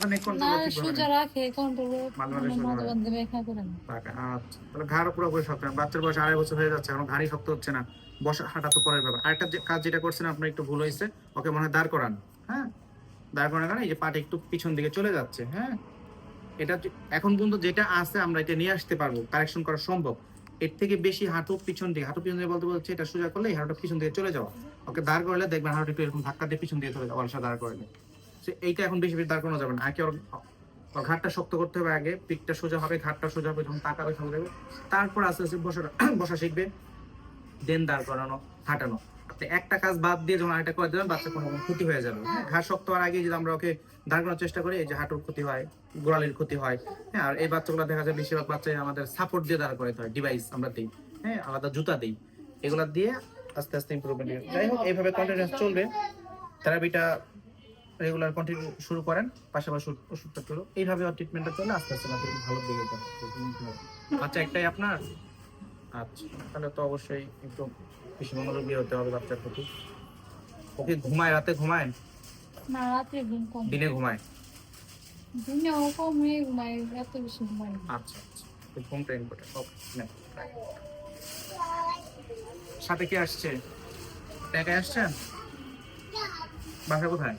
পাটা নেক না কন্ট্রোল ঠিক সোজা রাখে কন্ট্রোল মাঝে মাঝে সোজা মাঝে হয়। মাঝে ব্যাখ্যা করেন। আচ্ছা তাহলে ঘাড় পুরোপুরি শক্ত না। বাচ্চার বয়স 2.5 বছর হয়ে যাচ্ছে, এখন ঘাড়ই শক্ত হচ্ছে না। বসা হাঁটা তো পরের ব্যাপার। আরেকটা কাজ যেটা করছেন আপনার একটু ভুল হয়েছে, ওকে মনে হয় দাঁড় করান। হ্যাঁ, দাঁড় করানোর কারণে এই যে পাটা একটু পিছন দিকে চলে যাচ্ছে। হ্যাঁ, এটা এখন পর্যন্ত যেটা আছে আমরা এটা নিয়ে আসতে পারবো, কারেকশন করা সম্ভব। এর থেকে বেশি হাঁটু পিছন দিকে, হাঁটু পিছন দিকে বলতে বলছে এটা সোজা করলে এই হাঁটুটা পিছন দিকে চলে যাওয়া। ওকে দাঁড় করলে দেখবেন হাঁটু একটু এরকম ধাক্কা দিয়ে পিছন দিকে চলে যাওয়া, অলসা দাঁড় করলে। এইটা এখন বেশি বেশি দাঁড় করানো যাবে না। আগে ওর ঘাটটা শক্ত করতে হবে, আগে পিঠটা সোজা হবে, ঘাটটা সোজা হবে, যখন তাকাবে সামনে দেখবে, তারপর আস্তে আস্তে বসা বসা শিখবে, দেন দাঁড় করানো, হাঁটানো। আপনি একটা কাজ বাদ দিয়ে যখন আরেকটা করে দেবেন বাচ্চা কোনো ক্ষতি হয়ে যাবে। হ্যাঁ, ঘাড় শক্ত হওয়ার আগে যদি আমরা ওকে দাঁড় করানোর চেষ্টা করি, এই যে হাঁটুর ক্ষতি হয়, গোড়ালির ক্ষতি হয়। হ্যাঁ, আর এই বাচ্চাগুলো দেখা যায় বেশিরভাগ বাচ্চাই আমাদের সাপোর্ট দিয়ে দাঁড় করাতে হয়, ডিভাইস আমরা দিই। হ্যাঁ, আলাদা জুতা দিই, এগুলা দিয়ে আস্তে আস্তে ইমপ্রুভমেন্ট। যাই হোক, এইভাবে কন্টিনিউয়াস চলবে। থেরাপিটা রেগুলার কন্টিনিউ শুরু করেন, পাশাপাশি ওষুধটা চলো, এইভাবে ট্রিটমেন্টটা চলে আস্তে আস্তে বাচ্চা ভালো দিকে যাবে। বাচ্চা একটাই আপনার? আচ্ছা, তাহলে তো অবশ্যই একটু বেশি মনোযোগী হতে হবে বাচ্চার প্রতি। ওকে ঘুমায়, রাতে ঘুমায়? না রাত্রে ঘুম কম, দিনে ঘুমায়? দিনেও কম হয়ে ঘুমাই, এত বেশি ঘুমাই না। আচ্ছা আচ্ছা, তো ঘুমটা ইম্পর্টেন্ট। ওকে, সাথে কে আসছে? একাই আসছেন? বাসা কোথায়?